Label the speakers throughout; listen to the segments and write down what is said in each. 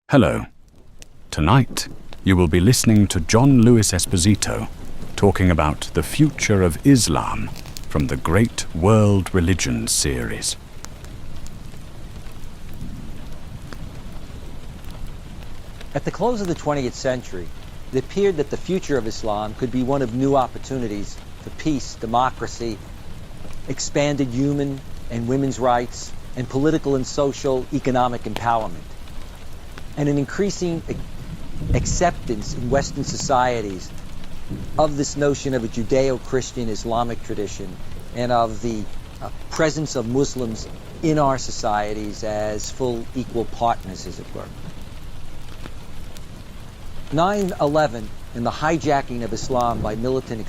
Speaker 1: Hello. Tonight, you will be listening to John Lewis Esposito talking about the future of Islam from the Great World Religions series.
Speaker 2: At the close of the 20th century, it appeared that the future of Islam could be one of new opportunities for peace, democracy, expanded human and women's rights, and political and social economic empowerment, and an increasing acceptance in Western societies of this notion of a Judeo-Christian Islamic tradition and of the presence of Muslims in our societies as full equal partners, as it were. 9/11 and the hijacking of Islam by militant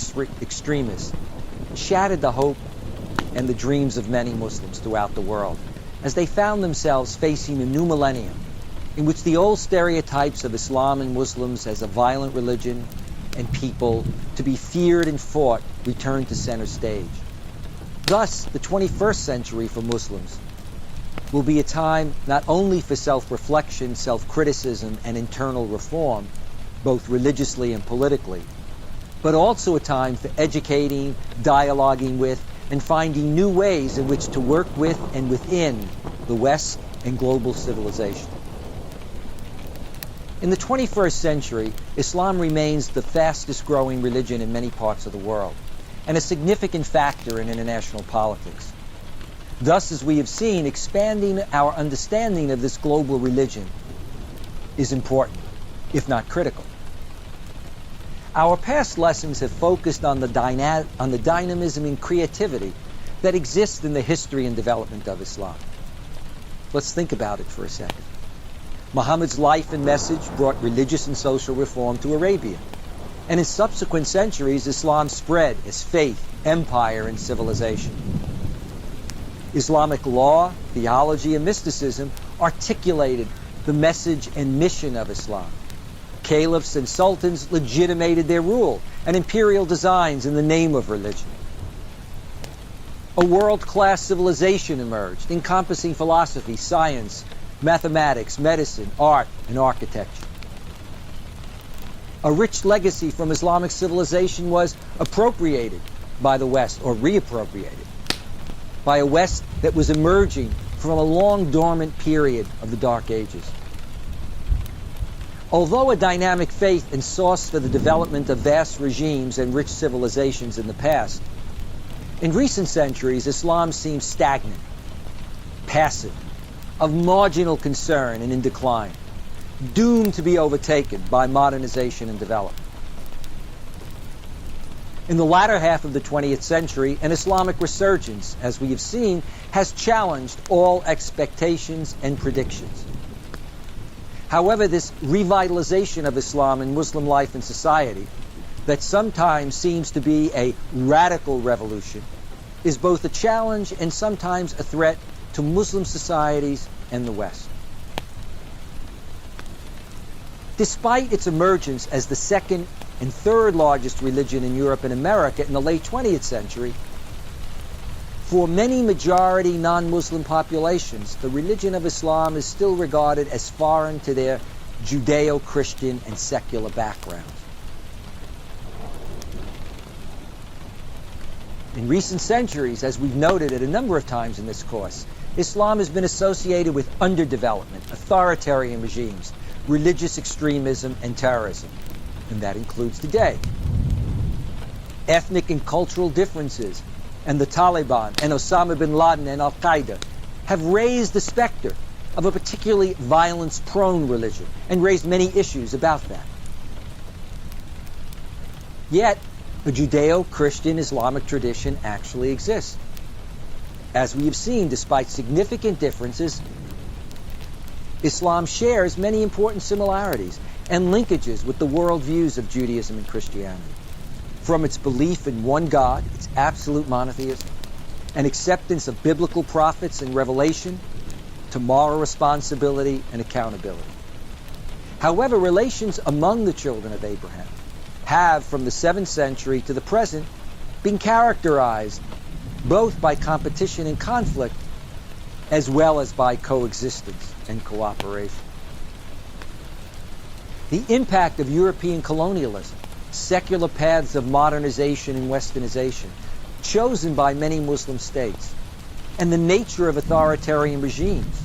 Speaker 2: extremists shattered the hope and the dreams of many Muslims throughout the world as they found themselves facing a new millennium in which the old stereotypes of Islam and Muslims as a violent religion and people to be feared and fought returned to center stage. Thus, the 21st century for Muslims will be a time not only for self-reflection, self-criticism, and internal reform, both religiously and politically, but also a time for educating, dialoguing with, and finding new ways in which to work with and within the West and global civilization. In the 21st century, Islam remains the fastest growing religion in many parts of the world and a significant factor in international politics. Thus, as we have seen, expanding our understanding of this global religion is important, if not critical. Our past lessons have focused on the dynamism and creativity that exists in the history and development of Islam. Let's think about it for a second. Muhammad's life and message brought religious and social reform to Arabia. And in subsequent centuries, Islam spread as faith, empire, and civilization. Islamic law, theology, and mysticism articulated the message and mission of Islam. Caliphs and sultans legitimated their rule and imperial designs in the name of religion. A world-class civilization emerged, encompassing philosophy, science, mathematics, medicine, art, and architecture. A rich legacy from Islamic civilization was appropriated by the West, or reappropriated, by a West that was emerging from a long dormant period of the Dark Ages. Although a dynamic faith and source for the development of vast regimes and rich civilizations in the past, in recent centuries Islam seems stagnant, passive, of marginal concern and in decline, doomed to be overtaken by modernization and development. In the latter half of the 20th century, an Islamic resurgence, as we have seen, has challenged all expectations and predictions. However, this revitalization of Islam in Muslim life and society, that sometimes seems to be a radical revolution, is both a challenge and sometimes a threat to Muslim societies and the West. Despite its emergence as the second and third largest religion in Europe and America in the late 20th century, for many majority non-Muslim populations, the religion of Islam is still regarded as foreign to their Judeo-Christian and secular backgrounds. In recent centuries, as we've noted at a number of times in this course, Islam has been associated with underdevelopment, authoritarian regimes, religious extremism, and terrorism. And that includes today. Ethnic and cultural differences, and the Taliban, and Osama bin Laden, and Al-Qaeda have raised the specter of a particularly violence-prone religion and raised many issues about that. Yet, a Judeo-Christian Islamic tradition actually exists. As we have seen, despite significant differences, Islam shares many important similarities and linkages with the worldviews of Judaism and Christianity. From its belief in one God, its absolute monotheism, and acceptance of biblical prophets and revelation, to moral responsibility and accountability. However, relations among the children of Abraham have, from the 7th century to the present, been characterized both by competition and conflict, as well as by coexistence and cooperation. The impact of European colonialism, secular paths of modernization and westernization, chosen by many Muslim states, and the nature of authoritarian regimes,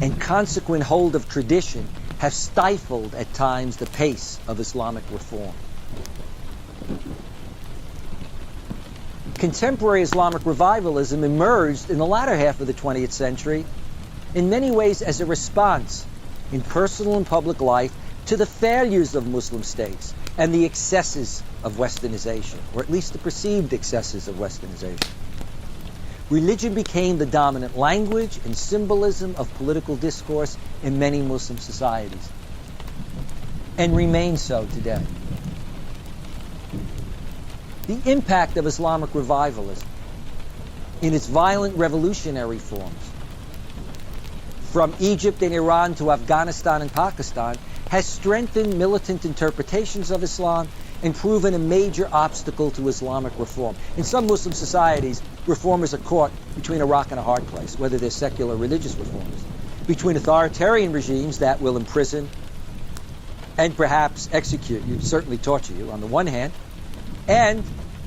Speaker 2: and consequent hold of tradition have stifled at times the pace of Islamic reform. Contemporary Islamic revivalism emerged in the latter half of the 20th century in many ways as a response in personal and public life to the failures of Muslim states and the excesses of westernization, or at least the perceived excesses of westernization. Religion became the dominant language and symbolism of political discourse in many Muslim societies, and remains so today. The impact of Islamic revivalism in its violent revolutionary forms, from Egypt and Iran to Afghanistan and Pakistan, has strengthened militant interpretations of Islam and proven a major obstacle to Islamic reform. In some Muslim societies, reformers are caught between a rock and a hard place, whether they're secular or religious reformers, between authoritarian regimes that will imprison and perhaps execute you, certainly torture you on the one hand, and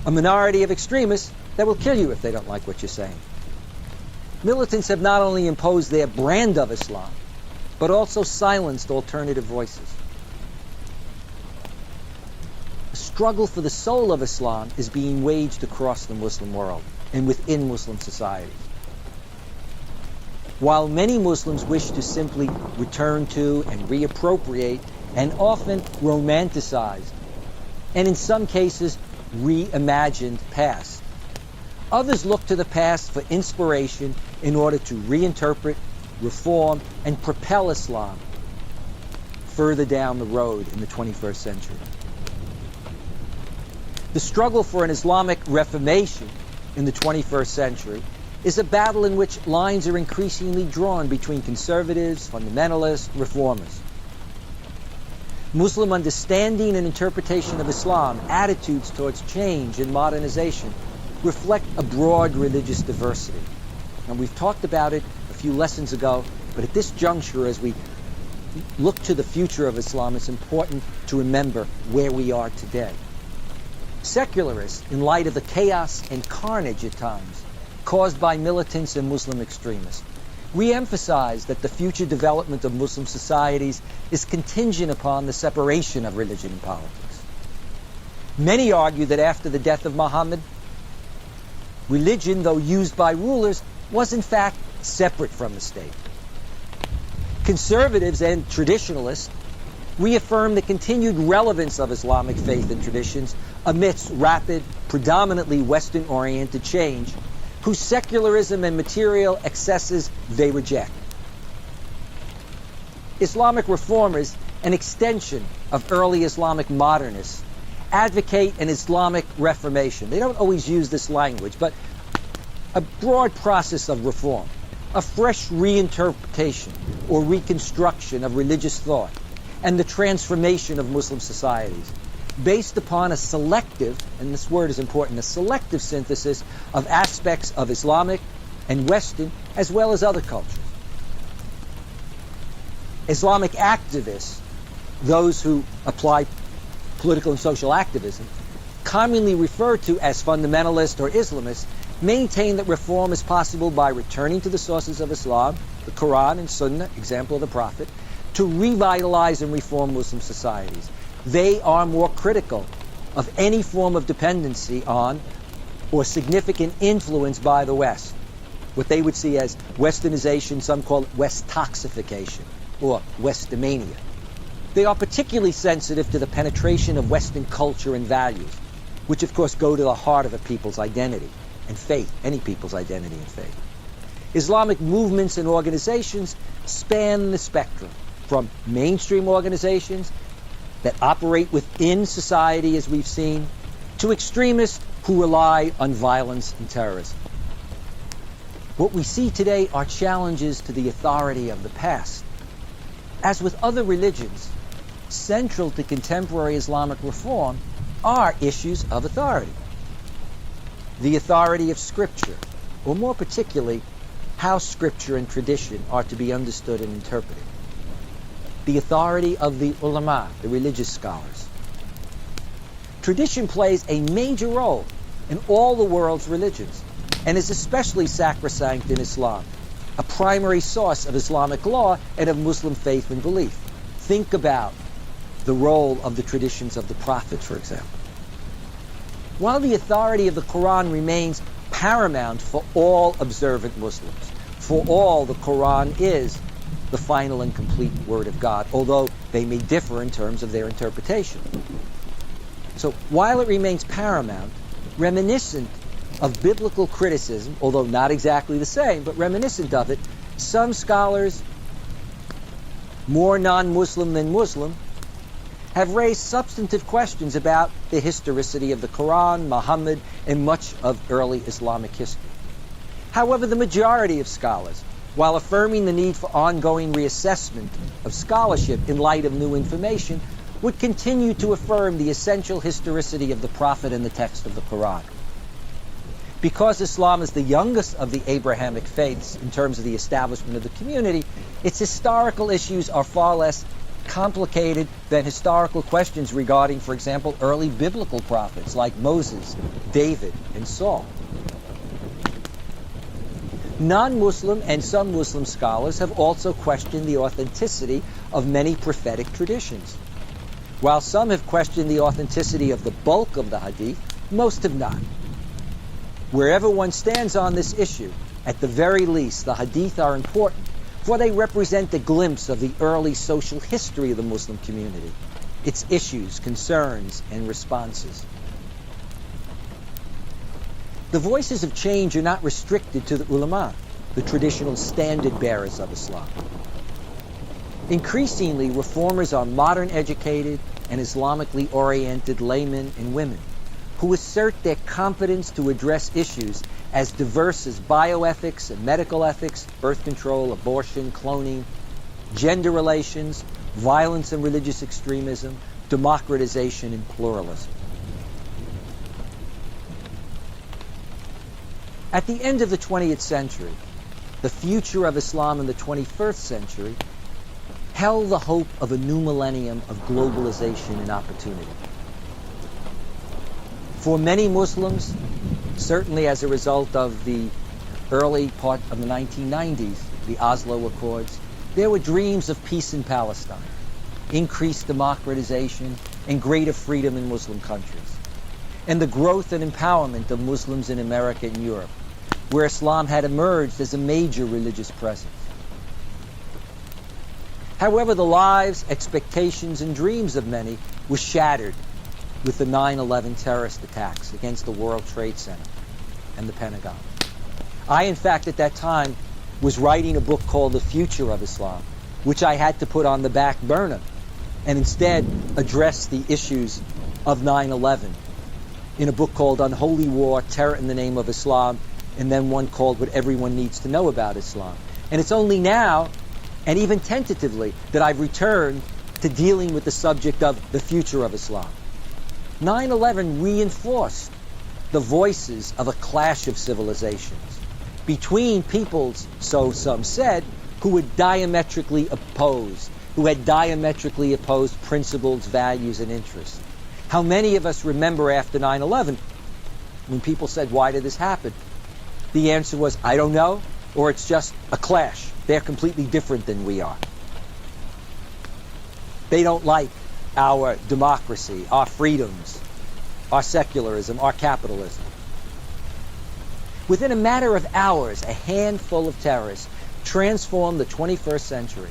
Speaker 2: a minority of extremists that will kill you if they don't like what you're saying. Militants have not only imposed their brand of Islam, but also silenced alternative voices. A struggle for the soul of Islam is being waged across the Muslim world and within Muslim societies. While many Muslims wish to simply return to and reappropriate and often romanticized, and in some cases reimagined past, others look to the past for inspiration in order to reinterpret, reform, and propel Islam further down the road in the 21st century. The struggle for an Islamic reformation in the 21st century is a battle in which lines are increasingly drawn between conservatives, fundamentalists, reformers. Muslim understanding and interpretation of Islam, attitudes towards change and modernization, reflect a broad religious diversity. And we've talked about it a few lessons ago, but at this juncture, as we look to the future of Islam, it's important to remember where we are today. Secularists, in light of the chaos and carnage at times caused by militants and Muslim extremists, re-emphasize that the future development of Muslim societies is contingent upon the separation of religion and politics. Many argue that after the death of Muhammad, religion, though used by rulers, was in fact separate from the state. Conservatives and traditionalists reaffirm the continued relevance of Islamic faith and traditions amidst rapid, predominantly Western-oriented change, whose secularism and material excesses they reject. Islamic reformers, an extension of early Islamic modernists, advocate an Islamic reformation. They don't always use this language, but a broad process of reform, a fresh reinterpretation or reconstruction of religious thought, and the transformation of Muslim societies, based upon a selective, and this word is important, a selective synthesis of aspects of Islamic and Western, as well as other cultures. Islamic activists, those who apply political and social activism, commonly referred to as fundamentalists or Islamists, maintain that reform is possible by returning to the sources of Islam, the Quran and Sunnah, example of the Prophet, to revitalize and reform Muslim societies. They are more critical of any form of dependency on or significant influence by the West, what they would see as Westernization, some call it West-toxification or Westomania. They are particularly sensitive to the penetration of Western culture and values, which of course go to the heart of a people's identity and faith, any people's identity and faith. Islamic movements and organizations span the spectrum, from mainstream organizations that operate within society, as we've seen, to extremists who rely on violence and terrorism. What we see today are challenges to the authority of the past. As with other religions, central to contemporary Islamic reform are issues of authority. The authority of Scripture, or more particularly, how Scripture and tradition are to be understood and interpreted. the authority of the ulama, the religious scholars. Tradition plays a major role in all the world's religions and is especially sacrosanct in Islam, a primary source of Islamic law and of Muslim faith and belief. Think about the role of the traditions of the Prophet, for example. While the authority of the Quran remains paramount for all observant Muslims, for all the Quran is the final and complete word of God, although they may differ in terms of their interpretation. So while it remains paramount, reminiscent of biblical criticism, although not exactly the same, but reminiscent of it, some scholars, more non-Muslim than Muslim, have raised substantive questions about the historicity of the Quran, Muhammad, and much of early Islamic history. However, the majority of scholars, while affirming the need for ongoing reassessment of scholarship in light of new information, would continue to affirm the essential historicity of the Prophet and the text of the Quran. Because Islam is the youngest of the Abrahamic faiths in terms of the establishment of the community, its historical issues are far less complicated than historical questions regarding, for example, early biblical prophets like Moses, David, and Saul. Non-Muslim and some Muslim scholars have also questioned the authenticity of many prophetic traditions. While some have questioned the authenticity of the bulk of the hadith, most have not. Wherever one stands on this issue, at the very least, the hadith are important, for they represent a glimpse of the early social history of the Muslim community, its issues, concerns, and responses. The voices of change are not restricted to the ulama, the traditional standard bearers of Islam. Increasingly, reformers are modern educated and Islamically oriented laymen and women who assert their competence to address issues as diverse as bioethics and medical ethics, birth control, abortion, cloning, gender relations, violence and religious extremism, democratization and pluralism. At the end of the 20th century, the future of Islam in the 21st century held the hope of a new millennium of globalization and opportunity. For many Muslims, certainly as a result of the early part of the 1990s, the Oslo Accords, there were dreams of peace in Palestine, increased democratization, and greater freedom in Muslim countries, and the growth and empowerment of Muslims in America and Europe, where Islam had emerged as a major religious presence. However, the lives, expectations, and dreams of many were shattered with the 9/11 terrorist attacks against the World Trade Center and the Pentagon. I, in fact, at that time, was writing a book called The Future of Islam, which I had to put on the back burner and instead address the issues of 9/11 in a book called Unholy War, Terror in the Name of Islam, and then one called What Everyone Needs to Know About Islam. And it's only now, and even tentatively, that I've returned to dealing with the subject of the future of Islam. 9/11 reinforced the voices of a clash of civilizations between peoples, so some said, who were diametrically opposed, who had diametrically opposed principles, values, and interests. How many of us remember after 9/11 when people said, why did this happen? The answer was, I don't know, or it's just a clash. They're completely different than we are. They don't like our democracy, our freedoms, our secularism, our capitalism. Within a matter of hours, a handful of terrorists transformed the 21st century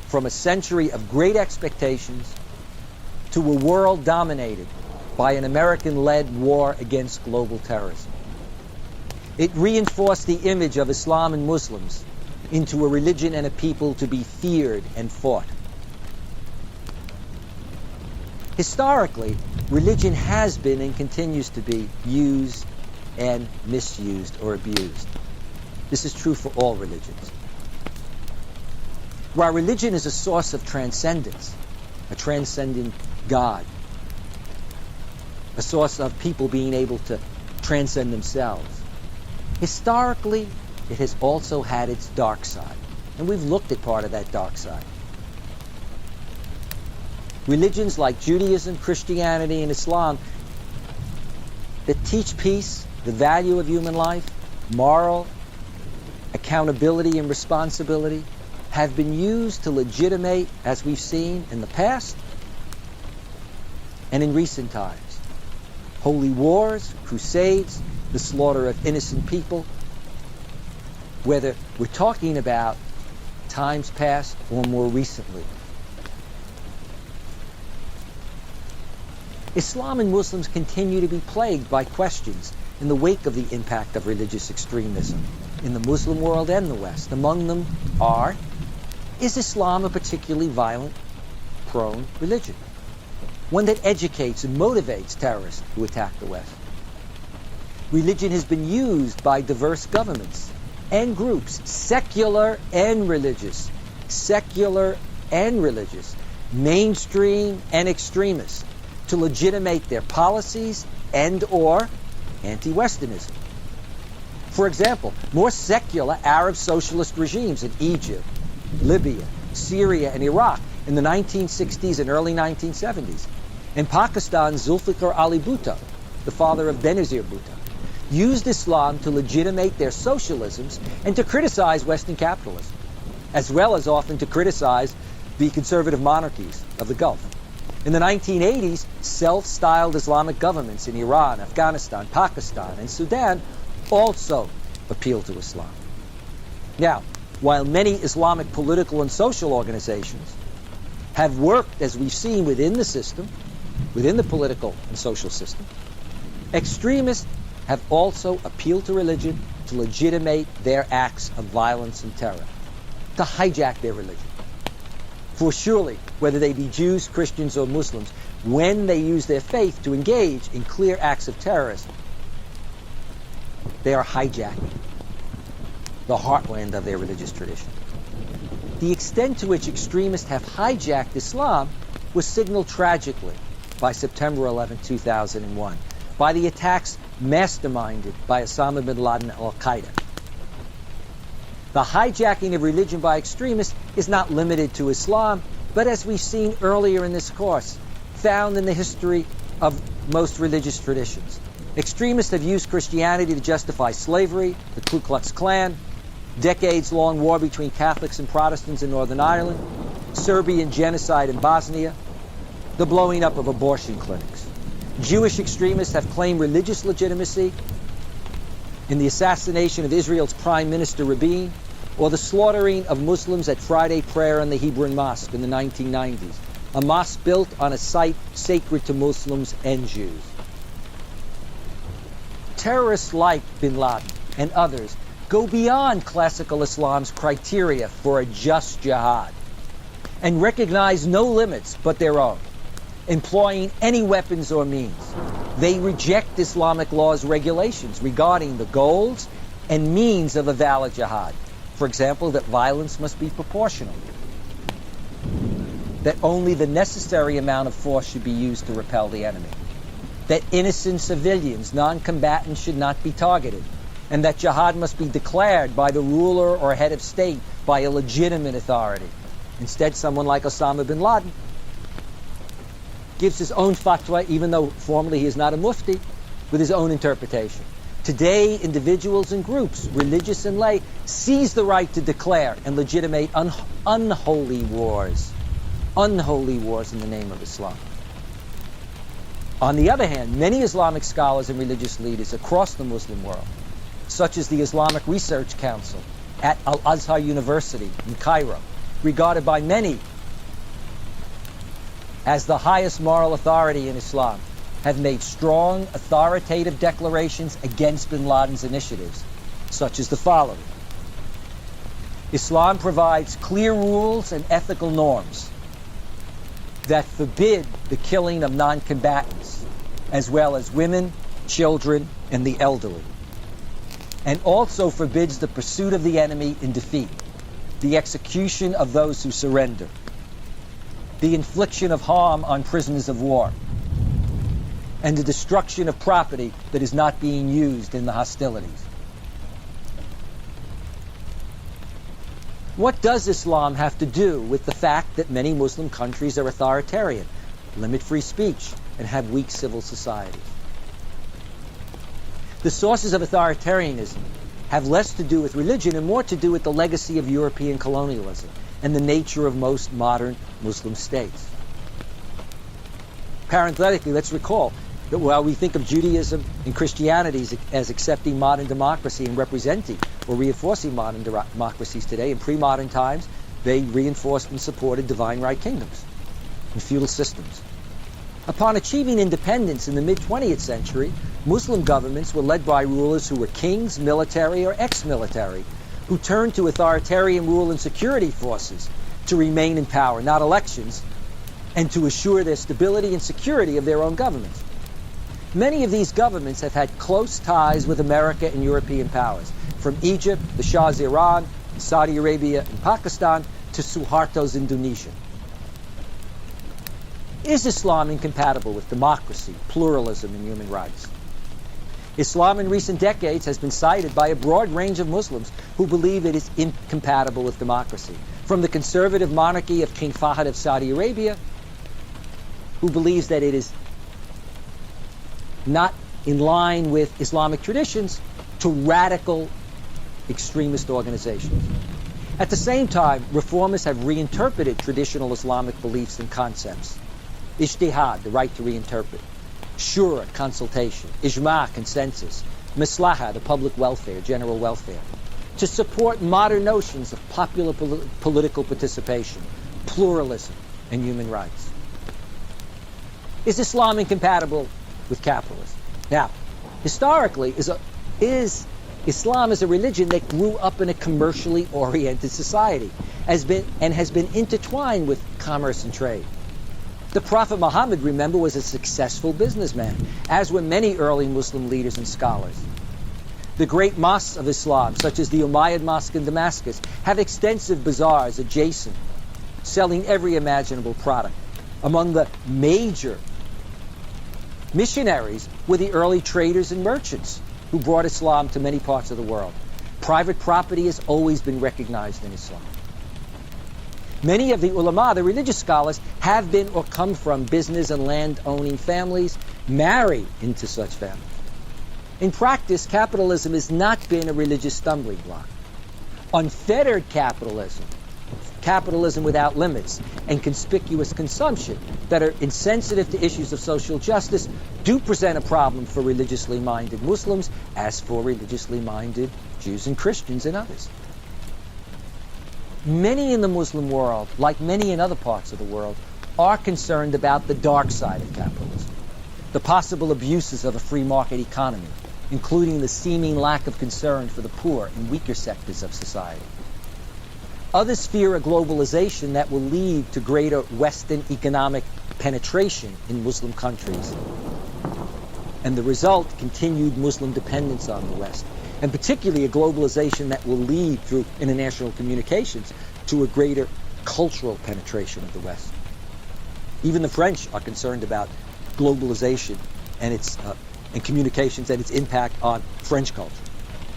Speaker 2: from a century of great expectations to a world dominated by an American-led war against global terrorism. It reinforced the image of Islam and Muslims into a religion and a people to be feared and fought. Historically, religion has been and continues to be used and misused or abused. This is true for all religions. While religion is a source of transcendence, a transcendent God, a source of people being able to transcend themselves, historically, it has also had its dark side. And we've looked at part of that dark side. Religions like Judaism, Christianity, and Islam that teach peace, the value of human life, moral accountability and responsibility, have been used to legitimate, as we've seen in the past and in recent times, holy wars, crusades, the slaughter of innocent people, whether we're talking about times past or more recently. Islam and Muslims continue to be plagued by questions in the wake of the impact of religious extremism in the Muslim world and the West. Among them are, is Islam a particularly violent, prone religion? One that educates and motivates terrorists to attack the West? Religion has been used by diverse governments and groups, secular and religious, mainstream and extremist, to legitimate their policies and or anti-Westernism. For example, more secular Arab socialist regimes in Egypt, Libya, Syria, and Iraq in the 1960s and early 1970s. In Pakistan, Zulfikar Ali Bhutto, the father of Benazir Bhutto, used Islam to legitimate their socialisms and to criticize Western capitalism, as well as often to criticize the conservative monarchies of the Gulf. In the 1980s, self-styled Islamic governments in Iran, Afghanistan, Pakistan, and Sudan also appealed to Islam. Now, while many Islamic political and social organizations have worked, as we've seen, within the system, within the political and social system, extremists have also appealed to religion to legitimate their acts of violence and terror, to hijack their religion. For surely, whether they be Jews, Christians, or Muslims, when they use their faith to engage in clear acts of terrorism, they are hijacking the heartland of their religious tradition. The extent to which extremists have hijacked Islam was signaled tragically by September 11, 2001, by the attacks masterminded by Osama bin Laden and Al-Qaeda. The hijacking of religion by extremists is not limited to Islam, but as we've seen earlier in this course, found in the history of most religious traditions. Extremists have used Christianity to justify slavery, the Ku Klux Klan, decades-long war between Catholics and Protestants in Northern Ireland, Serbian genocide in Bosnia, the blowing up of abortion clinics. Jewish extremists have claimed religious legitimacy in the assassination of Israel's Prime Minister Rabin, or the slaughtering of Muslims at Friday prayer in the Hebron Mosque in the 1990s, a mosque built on a site sacred to Muslims and Jews. Terrorists like bin Laden and others go beyond classical Islam's criteria for a just jihad and recognize no limits but their own, employing any weapons or means. They reject Islamic law's regulations regarding the goals and means of a valid jihad. For example, that violence must be proportional, that only the necessary amount of force should be used to repel the enemy, that innocent civilians, non-combatants, should not be targeted, and that jihad must be declared by the ruler or head of state, by a legitimate authority. Instead, someone like Osama bin Laden gives his own fatwa, even though formally he is not a mufti, with his own interpretation. Today, individuals and groups, religious and lay, seize the right to declare and legitimate unholy wars in the name of Islam. On the other hand, many Islamic scholars and religious leaders across the Muslim world, such as the Islamic Research Council at Al-Azhar University in Cairo, regarded by many as the highest moral authority in Islam, have made strong, authoritative declarations against bin Laden's initiatives, such as the following. Islam provides clear rules and ethical norms that forbid the killing of non-combatants, as well as women, children, and the elderly, and also forbids the pursuit of the enemy in defeat, the execution of those who surrender, the infliction of harm on prisoners of war, and the destruction of property that is not being used in the hostilities. What does Islam have to do with the fact that many Muslim countries are authoritarian? limit free speech, and have weak civil societies. The sources of authoritarianism have less to do with religion and more to do with the legacy of European colonialism and the nature of most modern Muslim states. Parenthetically, let's recall that while we think of Judaism and Christianity as accepting modern democracy and representing or reinforcing modern democracies today, in pre-modern times, they reinforced and supported divine right kingdoms and feudal systems. Upon achieving independence in the mid-20th century, Muslim governments were led by rulers who were kings, military, or ex-military, who turned to authoritarian rule and security forces to remain in power, not elections, and to assure their stability and security of their own governments. Many of these governments have had close ties with America and European powers, from Egypt, the Shah's Iran, Saudi Arabia, and Pakistan, to Suharto's Indonesia. Is Islam incompatible with democracy, pluralism, and human rights? Islam in recent decades has been cited by a broad range of Muslims who believe it is incompatible with democracy, from the conservative monarchy of King Fahd of Saudi Arabia, who believes that it is not in line with Islamic traditions, to radical extremist organizations. At the same time, reformers have reinterpreted traditional Islamic beliefs and concepts. Ijtihad, the right to reinterpret. Shura, consultation. Ijma, consensus. Maslaha, the public welfare, general welfare. To support modern notions of popular political participation, pluralism, and human rights. Is Islam incompatible with capitalism? Now, historically, is Islam is a religion that grew up in a commercially oriented society, has been intertwined with commerce and trade. The Prophet Muhammad, remember, was a successful businessman, as were many early Muslim leaders and scholars. The great mosques of Islam, such as the Umayyad Mosque in Damascus, have extensive bazaars adjacent, selling every imaginable product. Among the major missionaries were the early traders and merchants who brought Islam to many parts of the world. Private property has always been recognized in Islam. Many of the ulama, the religious scholars, have been or come from business and land-owning families, marry into such families. In practice, capitalism has not been a religious stumbling block. Unfettered capitalism, capitalism without limits, and conspicuous consumption that are insensitive to issues of social justice do present a problem for religiously minded Muslims, as for religiously minded Jews and Christians and others. Many in the Muslim world, like many in other parts of the world, are concerned about the dark side of capitalism, the possible abuses of a free market economy, including the seeming lack of concern for the poor and weaker sectors of society. Others fear a globalization that will lead to greater Western economic penetration in Muslim countries, and the result, continued Muslim dependence on the West, and particularly a globalization that will lead through international communications to a greater cultural penetration of the West. Even the French are concerned about globalization and its and communications and its impact on French culture.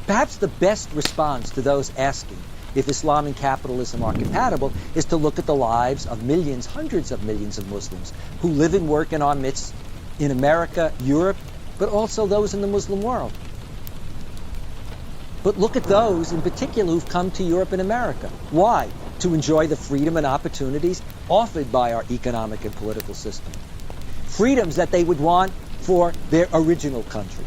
Speaker 2: Perhaps the best response to those asking if Islam and capitalism are compatible is to look at the lives of millions, hundreds of millions of Muslims who live and work in our midst in America, Europe, but also those in the Muslim world. But look at those in particular who've come to Europe and America. Why? To enjoy the freedom and opportunities offered by our economic and political system. Freedoms that they would want for their original countries.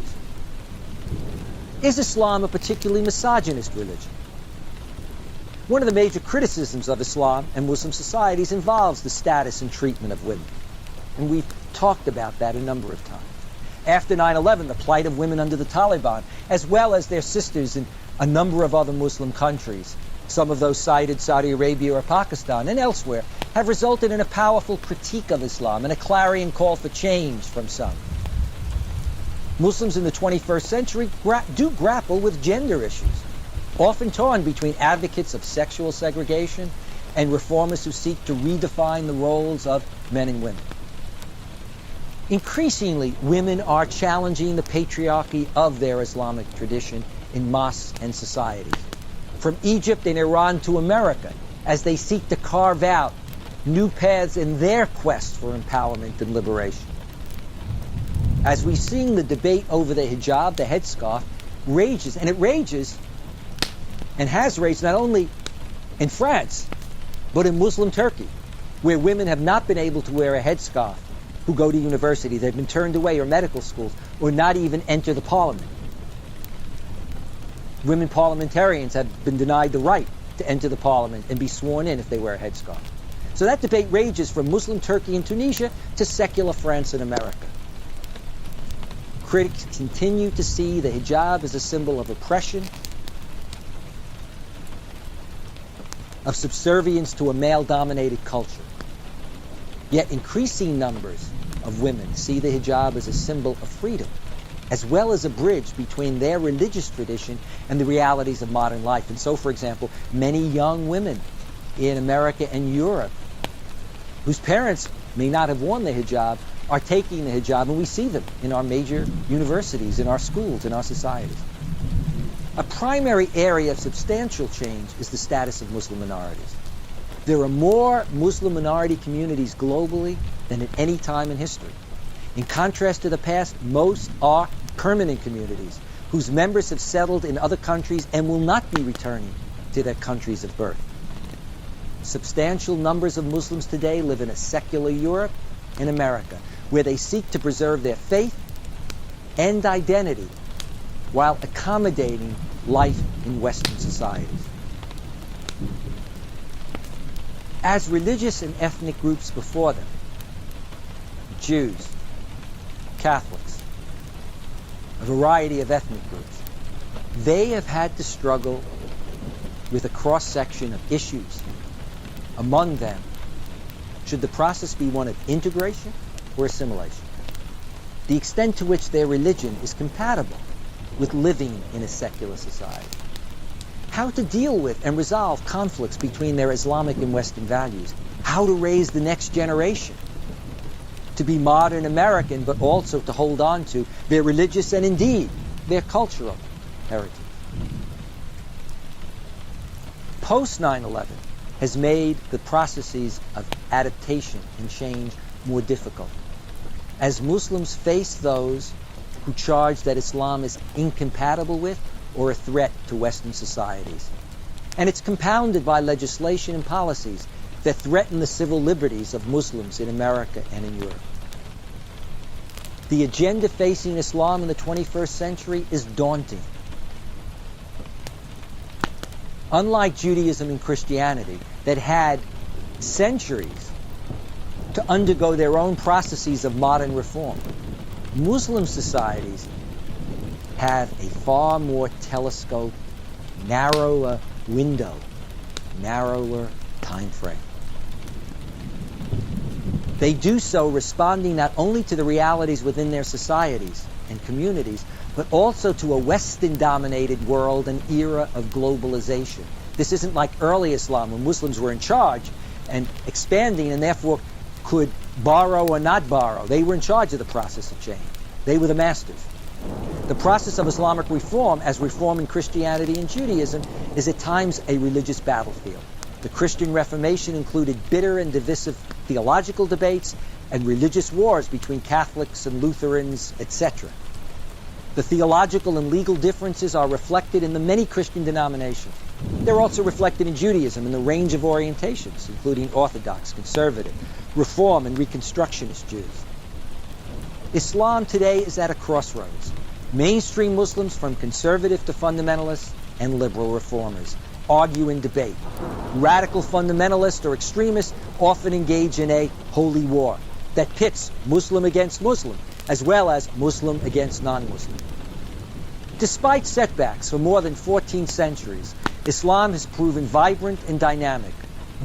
Speaker 2: Is Islam a particularly misogynist religion? One of the major criticisms of Islam and Muslim societies involves the status and treatment of women. And we've talked about that a number of times. After 9/11, the plight of women under the Taliban, as well as their sisters in a number of other Muslim countries, some of those cited Saudi Arabia or Pakistan and elsewhere, have resulted in a powerful critique of Islam and a clarion call for change from some. Muslims in the 21st century do grapple with gender issues, often torn between advocates of sexual segregation and reformers who seek to redefine the roles of men and women. Increasingly, women are challenging the patriarchy of their Islamic tradition in mosques and societies. From Egypt and Iran to America, as they seek to carve out new paths in their quest for empowerment and liberation. As we've seen, the debate over the hijab, the headscarf, rages, and it rages and has raged not only in France, but in Muslim Turkey, where women have not been able to wear a headscarf who go to university. They've been turned away, or medical schools, or not even enter the parliament. Women parliamentarians have been denied the right to enter the parliament and be sworn in if they wear a headscarf. So that debate rages from Muslim Turkey and Tunisia to secular France and America. Critics continue to see the hijab as a symbol of oppression, of subservience to a male-dominated culture. Yet increasing numbers of women see the hijab as a symbol of freedom, as well as a bridge between their religious tradition and the realities of modern life. And so, for example, many young women in America and Europe whose parents may not have worn the hijab are taking the hijab, and we see them in our major universities, in our schools, in our societies. A primary area of substantial change is the status of Muslim minorities. There are more Muslim minority communities globally than at any time in history. In contrast to the past, most are permanent communities whose members have settled in other countries and will not be returning to their countries of birth. Substantial numbers of Muslims today live in a secular Europe and America, where they seek to preserve their faith and identity while accommodating life in Western societies. As religious and ethnic groups before them, Jews, Catholics, a variety of ethnic groups, they have had to struggle with a cross-section of issues. Among them, should the process be one of integration or assimilation? The extent to which their religion is compatible with living in a secular society. How to deal with and resolve conflicts between their Islamic and Western values. How to raise the next generation to be modern American, but also to hold on to their religious and indeed their cultural heritage. Post 9/11 has made the processes of adaptation and change more difficult, as Muslims face those who charge that Islam is incompatible with or a threat to Western societies. And it's compounded by legislation and policies that threaten the civil liberties of Muslims in America and in Europe. The agenda facing Islam in the 21st century is daunting. Unlike Judaism and Christianity, that had centuries to undergo their own processes of modern reform, Muslim societies have a far more telescoped, narrower window, narrower time frame. They do so responding not only to the realities within their societies and communities, but also to a Western-dominated world and era of globalization. This isn't like early Islam, when Muslims were in charge and expanding and therefore could borrow or not borrow. They were in charge of the process of change. They were the masters. The process of Islamic reform, as reform in Christianity and Judaism, is at times a religious battlefield. The Christian Reformation included bitter and divisive theological debates and religious wars between Catholics and Lutherans, etc. The theological and legal differences are reflected in the many Christian denominations. They're also reflected in Judaism in the range of orientations, including Orthodox, Conservative, Reform, and Reconstructionist Jews. Islam today is at a crossroads. Mainstream Muslims, from conservative to fundamentalists, and liberal reformers, argue and debate. Radical fundamentalists or extremists often engage in a holy war that pits Muslim against Muslim, as well as Muslim against non-Muslim. Despite setbacks for more than 14 centuries, Islam has proven vibrant and dynamic,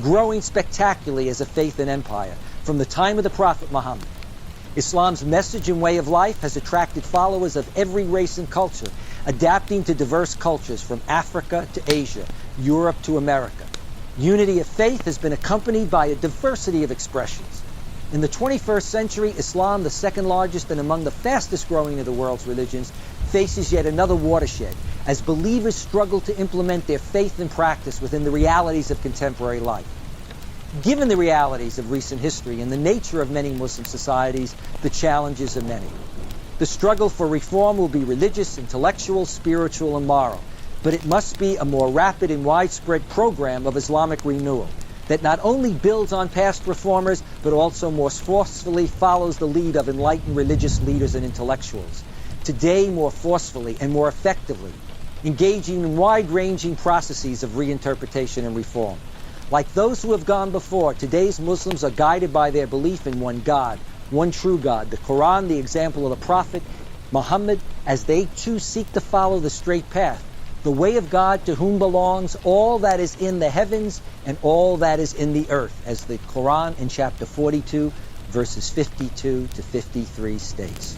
Speaker 2: growing spectacularly as a faith and empire from the time of the Prophet Muhammad. Islam's message and way of life has attracted followers of every race and culture, adapting to diverse cultures from Africa to Asia, Europe to America. Unity of faith has been accompanied by a diversity of expressions. In the 21st century, Islam, the second largest and among the fastest growing of the world's religions, faces yet another watershed as believers struggle to implement their faith and practice within the realities of contemporary life. Given the realities of recent history and the nature of many Muslim societies, the challenges are many. The struggle for reform will be religious, intellectual, spiritual, and moral, but it must be a more rapid and widespread program of Islamic renewal that not only builds on past reformers, but also more forcefully follows the lead of enlightened religious leaders and intellectuals, today more forcefully and more effectively, engaging in wide-ranging processes of reinterpretation and reform. Like those who have gone before, today's Muslims are guided by their belief in one God, one true God, the Quran, the example of the Prophet Muhammad, as they too seek to follow the straight path, the way of God to whom belongs all that is in the heavens and all that is in the earth, as the Quran in chapter 42, verses 52 to 53 states.